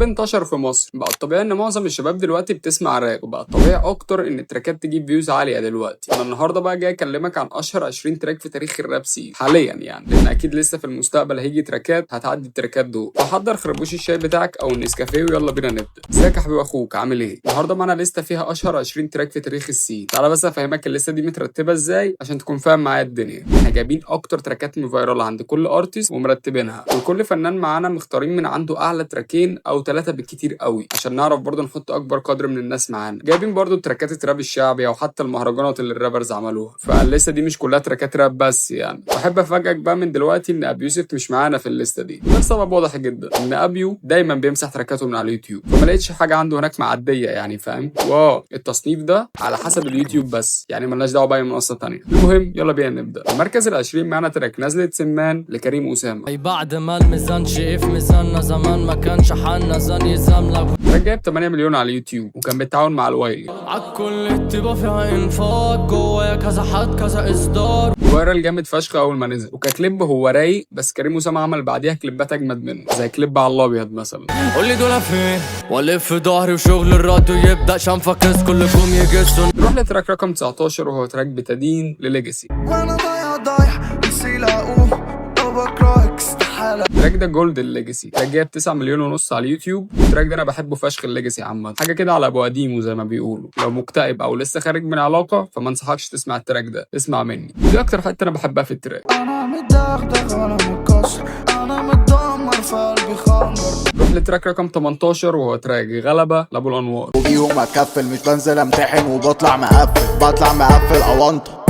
الراب انتشر في مصر، بقى الطبيعي ان معظم الشباب دلوقتي بتسمع راب، وبقى الطبيعي اكتر ان التراكات تجيب فيوز عاليه دلوقتي. انا النهارده بقى جاي اكلمك عن اشهر 20 تراك في تاريخ الراب سين حاليا، يعني لان اكيد لسه في المستقبل هيجي تراكات هتعدي التراكات دول. فحضر خربوش الشاي بتاعك او النسكافيه ويلا بينا نبدا. ازيك يا حبيب اخوك، عامل ايه؟ النهارده معانا لسته فيها اشهر 20 تراك في تاريخ السين. تعالى بس افهمك اللسته دي مترتبه ازاي عشان تكون فاهم معايا الدنيا. احنا جايبين اكتر تراكات فايرال عند كل ارتست ومرتبينها، وكل فنان معانا مختارين من عنده اعلى تراكين او 3 بالكتير قوي، عشان نعرف برضه نحط اكبر قدر من الناس معانا. جايبين برضه تراكات الراب الشعبي او حتى المهرجانات اللي الرابرز عملوها. فالليسته دي مش كلها تراكات راب بس يعني. واحب افاجئك بقى من دلوقتي ان ابي يوسف مش معانا في الليسته دي. ده السبب واضح جدا، ان ابيو دايما بيمسح تراكاته من على اليوتيوب، فما لقيتش حاجه عنده هناك معديه يعني، فاهم؟ التصنيف ده على حسب اليوتيوب بس، يعني مالناش دعوه باي منصه ثانيه. المهم يلا بينا نبدا. المركز ال20 معانا تراك نزلت سمان لكريم اسامه. اي بعد ما الميزان شايف ميزاننا زمان ما كانش حالنا زان يزاملك. التراك جايب 8 مليون على اليوتيوب، وكان بالتعاون مع الوايلي. عالكل اتبا فيها انفاق جوايا كذا حد كذا اصدار. فايرال جامد فشخ اول ما نزل، وككليب هو رايق، بس كريم اسامه عمل بعديها كليبات اجمد منه، زي كليب على الابيض مثلا. قولي دول فين والف في ظهري وشغل الراديو يبدا شنفكس كلكم يجسون. نروح لتراك رقم 19 وهو تراك بتدين لليجاسي. وانا ضايع نسي لاقوه بكرهك استحالة. التراك ده جولد الليجاسي، التراك جايب 9 مليون ونص على اليوتيوب. التراك ده انا بحبه فشخ الليجاسي عامه، حاجه كده على ابو قديمه زي ما بيقولوا. لو مكتئب او لسه خارج من علاقه فما انصحكش تسمع التراك ده، اسمع مني. دي اكتر حته انا بحبها في التراك. انا متدغدغ وانا متكسر، انا متدمر في قلبي خنجر. نروح لتراك رقم 18 وهو تراك غلبه لابو الانوار. وبيهم اتكفل مش بنزل امتحن وبطلع مقفل اونطه.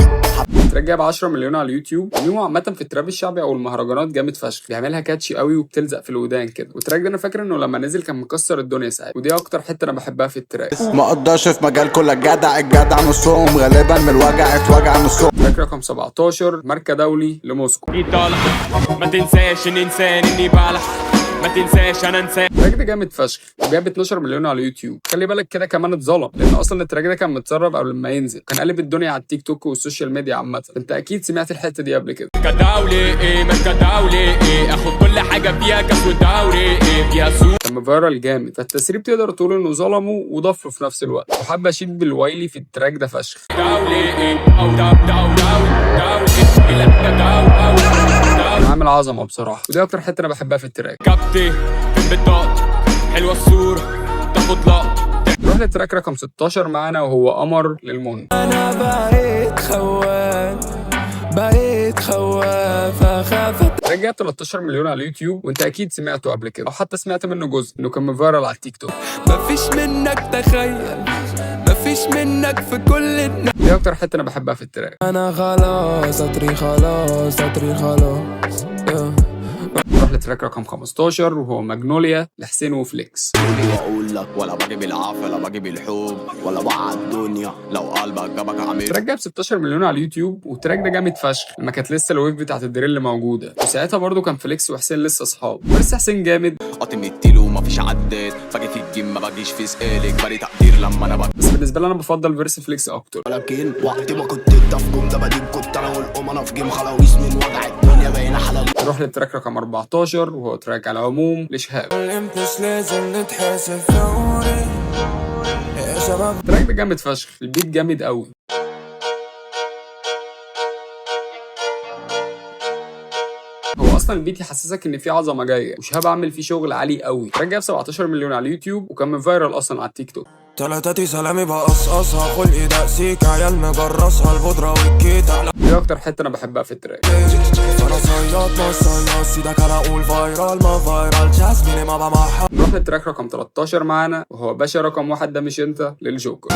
التراك جايب 10 مليون على اليوتيوب. نيمو عامه في التراب الشعبي او المهرجانات جامد فشخ، بيعملها كاتشي قوي وبتلزق في الودان كده. والتراك ده انا فاكر انه لما نزل كان مكسر الدنيا ساعتها، ودي اكتر حته انا بحبها في التراك. ما اقدرش في مجال كل الجدع نصهم غالبا من الوجع اتوجع نصهم. تراك رقم 17 ماركه دولي لموسكو. ما تنساش ان انسان اني بلح، ما تنساش انا انسان. التراك ده جامد فشخ وجاب 12 مليون على اليوتيوب. خلي بالك كده كمان اتظلم، لان اصلا التراك ده كان متسرب قبل ما ينزل، كان قلب الدنيا على التيك توك والسوشيال ميديا عامه. انت اكيد سمعت الحته دي قبل كده. كدولي ايه مش كدولي ايه، اخد كل حاجه فيها كاس ودوري ايه فيها سوق. كان فايرال جامد، فالتسريب تقدر تقول انه ظلمه وضفه في نفس الوقت. وحابب اشيد بالوايلي في التراك ده فشخ. دولي ايه او دولي عامل عظمه بصراحه، ودي اكتر حته انا بحبها في التراك. كابتي بالبطاقة حلوه الصوره تاخد لقطه. نروح للتراك رقم 16 معانا وهو قمر للمن. انا بقيت خواف اخاف. التراك جايب 13 مليون على اليوتيوب، وانت اكيد سمعته قبل كده او حتى سمعت منه جزء، انه كان فايرال على التيك توك. مفيش منك تخيل، مفيش منك في كل الناس. دي اكتر حته انا بحبها في التراك. انا خلاص اطري خلاص نروح لتراك رقم 15 وهو ماجنوليا لحسين وفليكس. واقول لك ولا بجيب العافيه ولا بجيب الحب ولا وعد الدنيا لو قلبك جابك عميل. التراك جاب 16 مليون على اليوتيوب، والتراك ده جامد فشخ لما كانت لسه الويف بتاعت الدريل موجوده، وساعتها برضو كان فليكس وحسين لسه اصحاب، بس حسين جامد. قاطم التيلو مفيش عداد، باجي في الجيم ما باجيش في سؤالك، بالي تقدير لما انا بس بالنسبه لي انا بفضل فيرس فليكس اكتر. ولكن وقت ما كنت انت في جم ده بديل، كنت انا والامنا في جيم خلاويص من وضع الدنيا باينه حلال. نروح للتراك رقم 14 وهو تراك على العموم لشهاب. مش لازم نتحاسب فوري يا شباب. التراك ده جامد فشخ، البيت جامد قوي. هو اصلا البيت يحسسك ان في عظمه جايه، وشهاب عامل فيه شغل عالي قوي. التراك جايب 17 مليون على اليوتيوب، وكان من فايرال اصلا على التيك توك. تلاتاتي سلامي بقصقصها خلقي دقسيك عيال مجرسها البودرة والكيتا. دي اكتر حته انا بحبها في التراك. انا صياد ما صياد سيدك انا اقول فايرال ما فايرال جاسميني ما بمحها. نروح للتراك رقم 13 معانا وهو باشا رقم 1 ده مش انت للجوكر.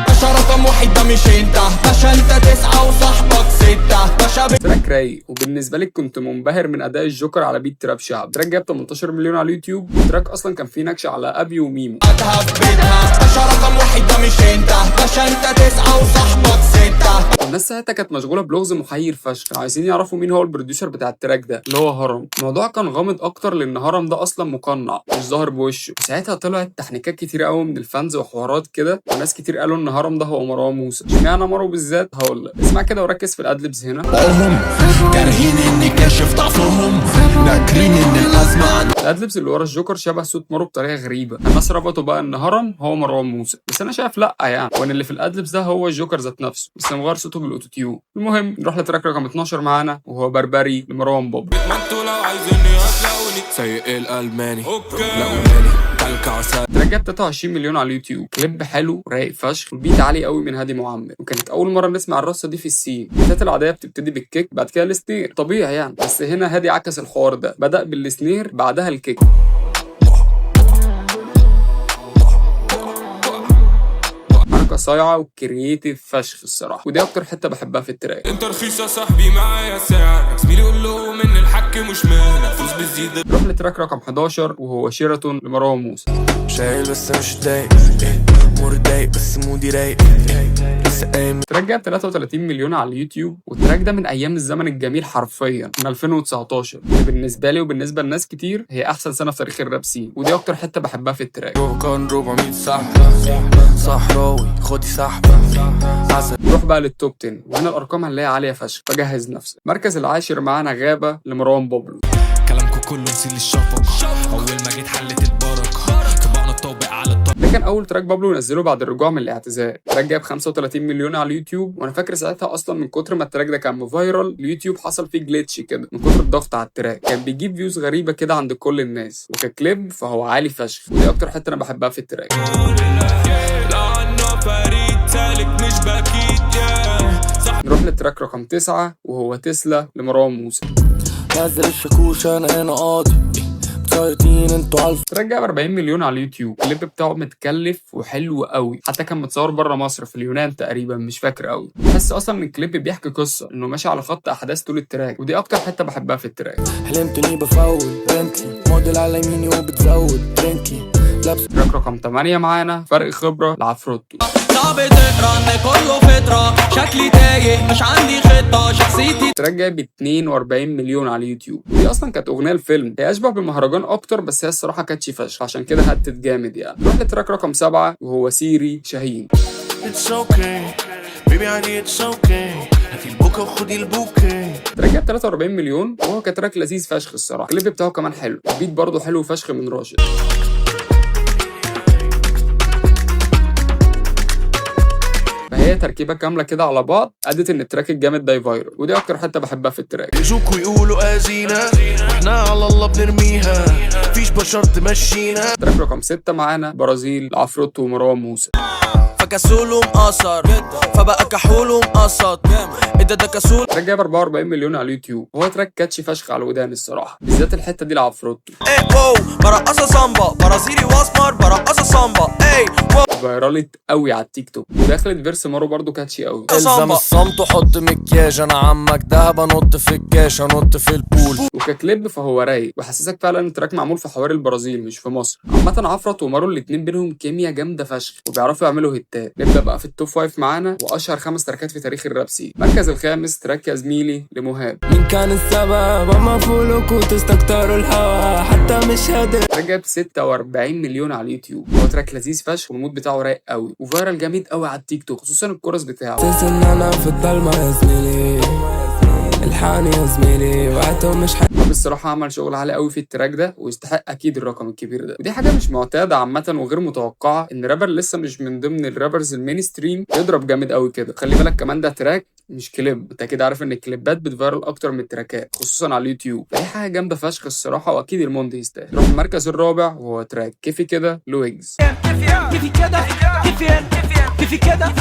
باشا رقم 1 ده مش انت، باشا انت 9 وصاحبك 6. باشا تراك رايق، وبالنسبه لي كنت منبهر من اداء الجوكر على بيت تراب شعب. تراك جاب 18 مليون على اليوتيوب، والتراك اصلا كان فيه نكشه على ابي وميمو. بيتها باشا رقم 1 ده مش انت، باشا انت 9 وصاحبك 6. الناس ساعتها كانت مشغوله بلغز محير فشخ، عايزين يعرفوا مين هو البروديوسر بتاع التراك ده اللي هو هرم. الموضوع كان غامض اكتر لان هرم ده اصلا مقنع مش ظاهر بوشه. ساعتها طلعت تحنيكات كتير قوي من الفانز وحوارات كده، وناس كتير قالوا ان هرم الهرم ده هو مروان موسى. اشمعنى مارو بالذات؟ هقول لك. اسمع كده وركز في الادلبس هنا. هم كارهين اني كاشف ضعفهم، ناكرين ان الازمه الادلبس اللي ورا الجوكر شبه صوت مارو بطريقه غريبه. الناس ربطوا بقى ان هرم هو مروان موسى، بس انا شايف لا يعني، وان اللي في الادلبس ده هو الجوكر ذات نفسه، بس مغير صوته بالاوتوتيون. المهم نروح لتراك رقم 12 معانا وهو بربري لمروان بابلو. ما انتوا لو عايزيني هتلاقوني سيء الالماني لاقوني كلكع التراك جاب 23 مليون على اليوتيوب. كليب حلو رايق فشخ والبيت عالي قوي من هادي معمر، وكانت اول مره نسمع الرصه دي في السين. البيتات العاديه بتبتدي بالكيك بعد كده السنير طبيعي يعني، بس هنا هادي عكس الحوار ده، بدا بالسنير بعدها الكيك. حركه صايعه وكرييتيف فشخ الصراحه، ودي اكتر حته بحبها في التراك. انت رخيص يا صاحبي معايا سعر، زميلي يقول له من الحك مش مهنه فلوس بتزيد. نروح لتراك رقم 11 وهو شيراتون لمروان موسى. شايل بس مش ضايق، مور ضايق بس مودي رايق، لسه قايم. التراك جاب 33 مليون على اليوتيوب، والتراك ده من ايام الزمن الجميل حرفيا، من 2019 اللي بالنسبه لي وبالنسبه لناس كتير هي احسن سنه في تاريخ الراب سين، ودي اكتر حته بحبها في التراك. كان 400 سحبه صحراوي خدي سحبه. نروح بقى للتوب 10، وهنا الارقام هنلاقيها عاليه فشخ، فجهز نفسك. المركز العاشر معانا غابه لمروان بابلو. كلامكم كله نسيل الشفقه، اول ما جيت حلت البركه طبقنا الطابق على الطابق. ده كان اول تراك بابلو نزله بعد الرجوع من الاعتزال. التراك جاب 35 مليون على اليوتيوب، وانا فاكر ساعتها اصلا من كتر ما التراك ده كان فايرال اليوتيوب حصل فيه جليتش كده من كتر الضغط على التراك، كان بيجيب فيوز غريبه كده عند كل الناس، وككليب فهو عالي فشخ، ودي اكتر حته انا بحبها في التراك. نروح للتراك رقم 9 وهو تسلا لمروان موسى. نزل الشاكوش انا هنا قاضي مسيطرين انتوا على. التراك جاب 40 مليون على اليوتيوب. الكليب بتاعه متكلف وحلو قوي، حتى كان متصور بره مصر في اليونان تقريبا مش فاكر قوي. بحس اصلا ان الكليب بيحكي قصه، انه ماشي على خط احداث طول التراك، ودي اكتر حته بحبها في التراك. حلمت اني بفول بنتلي موديل على يميني وبتزود درينكي لابس. التراك رقم 8 معانا فرق خبره لعفروتو. صعب تقرا ان كله فترة، شكلي تايه مش عندي خطة، شخصيتي. التراك جايب 42 مليون على اليوتيوب، ودي اصلا كانت اغنيه الفيلم، هي اشبه بالمهرجان اكتر، بس هي الصراحه كاتشي فشخ، عشان كده هتت جامد يعني. نروح للتراك رقم 7 وهو سيري شاهين. It's okay baby عادي it's okay هاتي البوكا وخدي البوكي. التراك جاب 43 مليون، وهو كتراك لذيذ فشخ الصراحه. الكليب بتاعه كمان حلو، البيت برضه حلو فشخ من راشد. فهي تركيبه كامله كده على بعض ادت ان التراك الجامد ده يفايرل، ودي اكتر حته بحبها في التراك. يجوكوا يقولوا ازينا واحنا على الله بنرميها، مفيش بشر تمشينا. التراك رقم 6 معانا برازيل لعفروتو ومروان موسى. فكسول ومقصر فبقى كحول ومقصد، ايه ده كسول. التراك جايب 44 مليون على اليوتيوب، وهو تراك كاتشي فشخ على الودان الصراحه، بالذات الحته دي لعفروتو. ايه واو برقصة سامبا برازيلي واسمر برقصة سامبا ايه واو. فايرالت قوي على التيك توك، ودخلت فيرس مارو برضو كاتشي قوي. الزم الصمت وحط مكياج، انا عمك دهب انط في الكاش انط في البول. وككليب فهو رايق، وحسسك فعلا ان التراك معمول في حوار البرازيل مش في مصر. عامه عفرت ومارو الاتنين بينهم كيميا جامده فشخ، وبيعرفوا يعملوا هيتات. نبدا بقى في التوب 5 معانا، واشهر 5 تراكات في تاريخ الراب سين. المركز الخامس تراك يا زميلي لمهاب. مين كان السبب اما فولكوا تستكتروا الهوا حتى مش قادر. التراك جاب 46 مليون على اليوتيوب، هو تراك لذيذ فشخ، والمود بتاعه رايق قوي، وفايرال جامد قوي على التيك توك، خصوصا الكورس بتاعه. تحس ان انا في الضلمه يا زميلي، الحاني يا زميلي وقتهم مش طب الصراحه عمل شغل عالي قوي في التراك ده، ويستحق اكيد الرقم الكبير ده، ودي حاجه مش معتاده عامه وغير متوقعه ان رابر لسه مش من ضمن الرابرز المين ستريم يضرب جامد قوي كده. خلي بالك كمان ده تراك مش كليب، انت كده عارف ان الكليبات بتفايرل اكتر من التراكات خصوصا على اليوتيوب، فدي حاجه جامده فشخ الصراحه، واكيد الموند يستاهل. نروح المركز الرابع وهو تراك كيفي كده لويجز. كيفي كده كيفي كده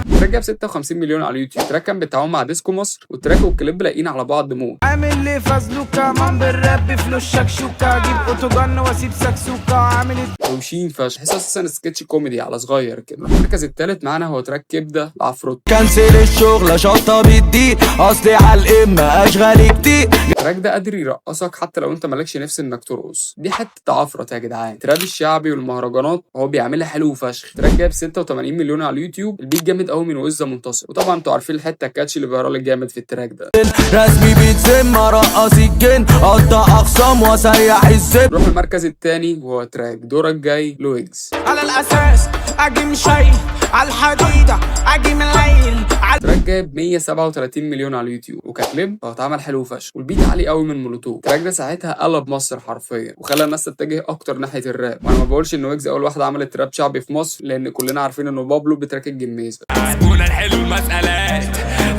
التراك جاب 56 مليون على اليوتيوب. التراك كان بالتعاون مع ديسكو مصر، والتراك والكليب لاقيين على بعض موت. عامل لي فازلوكا مان بالراب بفلوس شكشوكا، اجيب اوتوجن واسيب سكسوكا، عامل روشين فشخ، تحس اساسا سكتش كوميدي على صغير كده. المركز الثالث معانا هو تراك كبده لعفروتو. كنسل الشغل شطه بالدي، اصلي على الامه اشغالي كتير. التراك ده قادر يرقصك حتى لو انت مالكش نفس انك ترقص، دي حته عفرت يا جدعان. التراب الشعبي والمهرجانات هو بيعملها حلو فشخ. التراك جايب 86 مليون على اليوتيوب، البيت جامد قوي من وزة منتصر، وطبعا انتوا عارفين الحته الكاتشي اللي فايرال جامد في التراك ده. رسمي بيتسم ارقص الجن اقطع اخصام واسيح الزب. نروح المركز التاني وهو تراك دورك جاي لويجز. على الاساس اجي مشي على الحديده اجي من الليل. التراك جايب 137 مليون على اليوتيوب، وككليب هو اتعمل حلو فشخ، والبيت عالي قوي من مولوتوف. التراك ده ساعتها قلب مصر حرفيا وخلى الناس تتجه اكتر ناحيه الراب. وانا ما بقولش ان ويجز اول واحد عمل التراب شعبي في مصر، لان كلنا عارفين انه بابلو بتراك الجميزه زبونة الحلو المسألات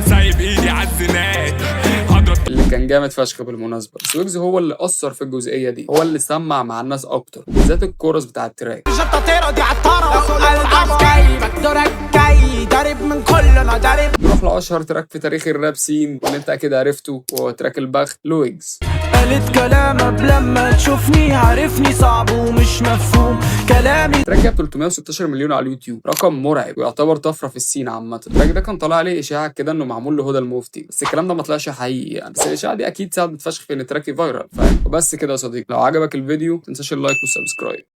سايب ايدي عالزنات اللي كان جامد فشخ بالمناسبه. بس ويجز هو اللي اثر في الجزئيه دي، هو اللي سمع مع الناس اكتر، وبالذات الكورس بتاع التراك. جبت دي عالطاره العب جاي دورك جاي ضارب من كلنا ضارب. نروح لاشهر تراك في تاريخ الراب سين واللي انت اكيد عرفته، وهو تراك البخت لويجز. قالت كلامك لما تشوفني عارفني صعب ومش مفهوم كلامي. التراك جاب 316 مليون على اليوتيوب، رقم مرعب ويعتبر طفره في السين عامه. التراك ده كان طالع عليه اشاعه كده انه معمول لهدى المفتي، بس الكلام ده ما طلعش حقيقي يعني، بس الاشاعه دي اكيد ساعدت فشخ في ان التراك فايرال، فاهم؟ وبس كده يا صديقي، لو عجبك الفيديو متنساش اللايك والسبسكرايب.